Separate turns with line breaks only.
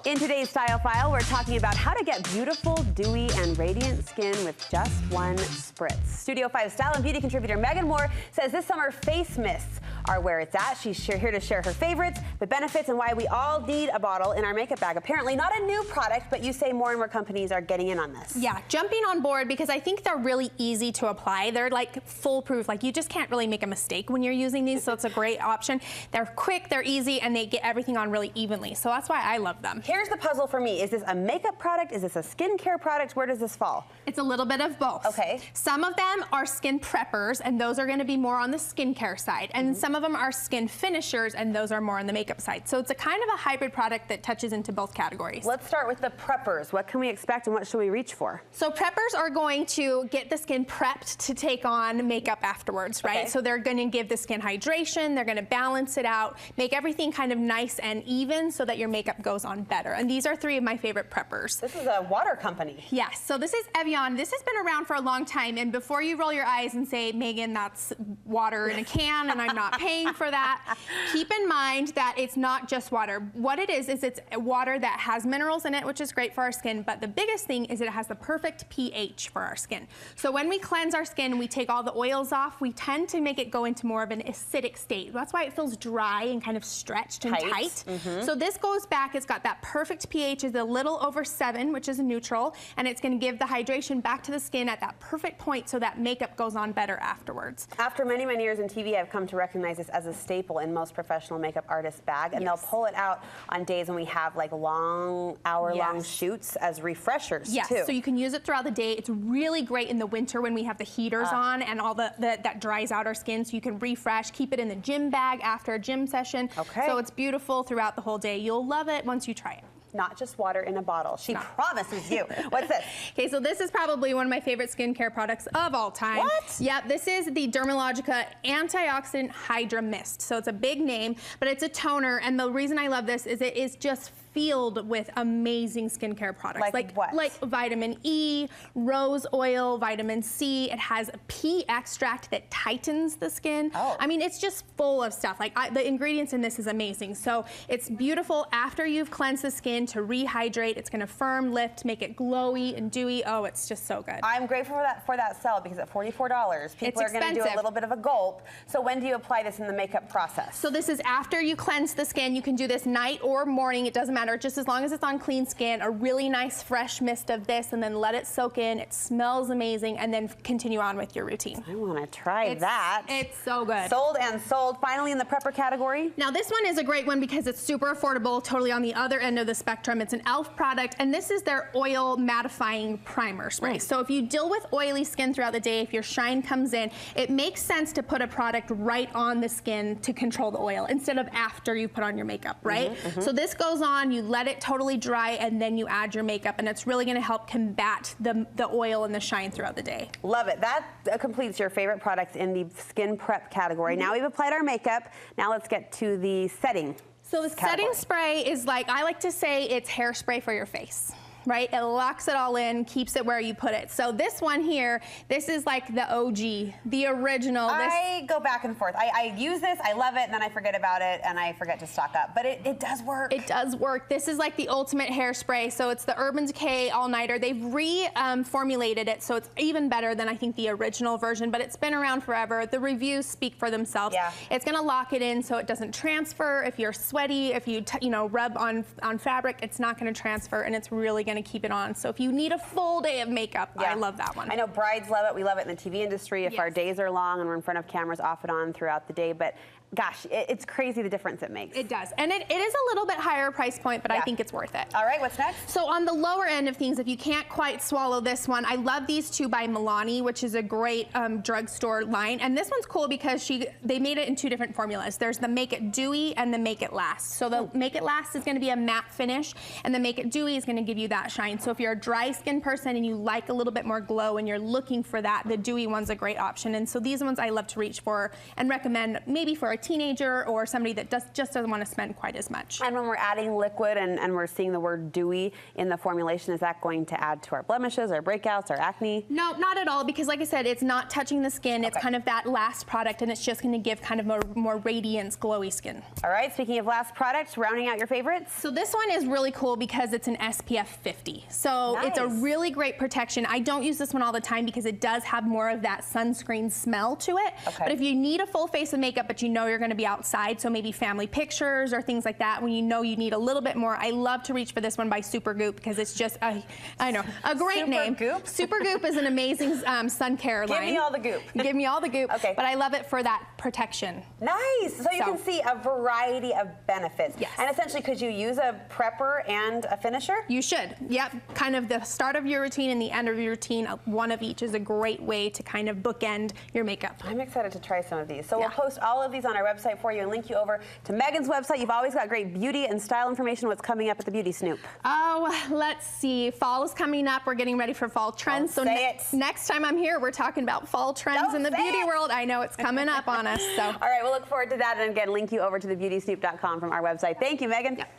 In today's Style File, we're talking about how to get beautiful, dewy, and radiant skin with just one spritz. Studio 5 style and beauty contributor Megan Moore says this summer face mists are where it's at. She's here to share her favorites, the benefits, and why we all need a bottle in our makeup bag. Apparently not a new product, but you say more and more companies are getting in on this.
Yeah, jumping on board because I think they're really easy to apply. They're like foolproof. Like you just can't really make a mistake when you're using these, so it's a great option. They're quick, they're easy, and they get everything on really evenly. So that's why I love them.
Here's the puzzle for me. Is this a makeup product? Is this a skincare product? Where does this fall?
It's a little bit of both.
Okay.
Some of them are skin preppers, and those are going to be more on the skincare side. And some of them are skin finishers, and those are more on the makeup side. So it's a kind of a hybrid product that touches into both categories.
Let's start with the preppers. What can we expect and what should we reach for?
So preppers are going to get the skin prepped to take on makeup afterwards, right?
Okay.
So they're going to give the skin hydration, they're going to balance it out, make everything kind of nice and even so that your makeup goes on better. And these are three of my favorite preppers.
This is a water company.
Yes, so this is Evian. This has been around for a long time, and before you roll your eyes and say, Megan, that's water in a can and I'm not paying for that, keep in mind that it's not just water. What it is it's water that has minerals in it, which is great for our skin, but the biggest thing is it has the perfect pH for our skin. So when we cleanse our skin, we take all the oils off, we tend to make it go into more of an acidic state. That's why it feels dry and kind of stretched and tight. So this goes back, it's got that perfect pH, is a little over 7, which is neutral, and it's going to give the hydration back to the skin at that perfect point so that makeup goes on better afterwards.
After many, many years in TV, I've come to recognize this as a staple in most professional makeup artists' bag, and they'll pull it out on days when we have like long, hour-long shoots as refreshers too.
So you can use it throughout the day. It's really great in the winter when we have the heaters on and all that dries out our skin, so you can refresh, keep it in the gym bag after a gym session. So it's beautiful throughout the whole day. You'll love it once you try it.
Not just water in a bottle. She promises you. What's this?
Okay, so this is probably one of my favorite skincare products of all time.
What?
Yep, this is the Dermalogica Antioxidant Hydra Mist. So it's a big name, but it's a toner, and the reason I love this is it is just filled with amazing skincare products.
Like what?
Like vitamin E, rose oil, vitamin C. It has a pea extract that tightens the skin. I mean, it's just full of stuff. Like the ingredients in this is amazing. So it's beautiful after you've cleansed the skin to rehydrate. It's going to firm, lift, make it glowy and dewy. Oh, it's just so good.
I'm grateful for that sell because at $44, people are going to do a little bit of a gulp. So when do you apply this in the makeup process?
So this is after you cleanse the skin. You can do this night or morning. It doesn't matter, just as long as it's on clean skin. A really nice fresh mist of this, and then let it soak in. It smells amazing, and then continue on with your routine.
I want to try that.
It's so good.
Sold and sold. Finally in the prepper category.
Now this one is a great one because it's super affordable, totally on the other end of the spectrum. It's an e.l.f. product, and this is their oil mattifying primer spray. So if you deal with oily skin throughout the day, if your shine comes in, it makes sense to put a product right on the skin to control the oil instead of after you put on your makeup, right? So this goes on, you let it totally dry, and then you add your makeup, and it's really going to help combat the oil and the shine throughout the day.
Love it. That completes your favorite products in the skin prep category. Now we've applied our makeup. Now let's get to the setting.
So the setting spray is like, I like to say it's hairspray for your face. Right? It locks it all in, keeps it where you put it. So this one here, this is like the OG, the original.
I go back and forth. I use this, I love it, and then I forget about it, and I forget to stock up. But it does work.
It does work. This is like the ultimate hairspray. So it's the Urban Decay All-Nighter. They've reformulated it, so it's even better than I think the original version, but it's been around forever. The reviews speak for themselves. It's gonna lock it in so it doesn't transfer. If you're sweaty, if you rub on fabric, it's not gonna transfer, and it's really gonna keep it on. So if you need a full day of makeup, I love that one.
I know brides love it. We love it in the TV industry if our days are long and we're in front of cameras off and on throughout the day. But gosh, it's crazy the difference it makes.
It does. And it is a little bit higher price point, but I think it's worth it.
All right, what's next?
So on the lower end of things, if you can't quite swallow this one, I love these two by Milani, which is a great drugstore line. And this one's cool because they made it in two different formulas. There's the Make It Dewy and the Make It Last. So the Make It Last is going to be a matte finish, and the Make It Dewy is going to give you that shine. So if you're a dry skin person and you like a little bit more glow and you're looking for that, the dewy one's a great option. And so these ones I love to reach for and recommend maybe for a teenager or somebody that just doesn't want to spend quite as much.
And when we're adding liquid and we're seeing the word dewy in the formulation, is that going to add to our blemishes, our breakouts, our acne?
No, not at all, because like I said, it's not touching the skin. It's kind of that last product, and it's just going to give kind of more radiance, glowy skin.
All right, speaking of last products, rounding out your favorites.
So this one is really cool because it's an SPF 50. So it's a really great protection. I don't use this one all the time because it does have more of that sunscreen smell to it. But if you need a full face of makeup, but you know you're going to be outside, so maybe family pictures or things like that, when you know you need a little bit more, I love to reach for this one by Supergoop because it's just a great name. Supergoop is an amazing sun care line.
Give me all the goop.
Give me all the goop.
Okay.
But I love it for that protection.
Nice. So you can see a variety of benefits.
Yes.
And essentially, could you use a prepper and a finisher?
You should. Yep. Kind of the start of your routine and the end of your routine. One of each is a great way to kind of bookend your makeup.
I'm excited to try some of these. So we'll post all of these on our website for you and link you over to Megan's website. You've always got great beauty and style information. What's coming up at the Beauty Snoop?
Oh, let's see. Fall is coming up. We're getting ready for fall trends. So next time I'm here, we're talking about fall trends in the beauty world. I know it's coming up on us. So.
All right, we'll look forward to that. And again, link you over to thebeautysnoop.com from our website. Thank you, Megan.
Yep.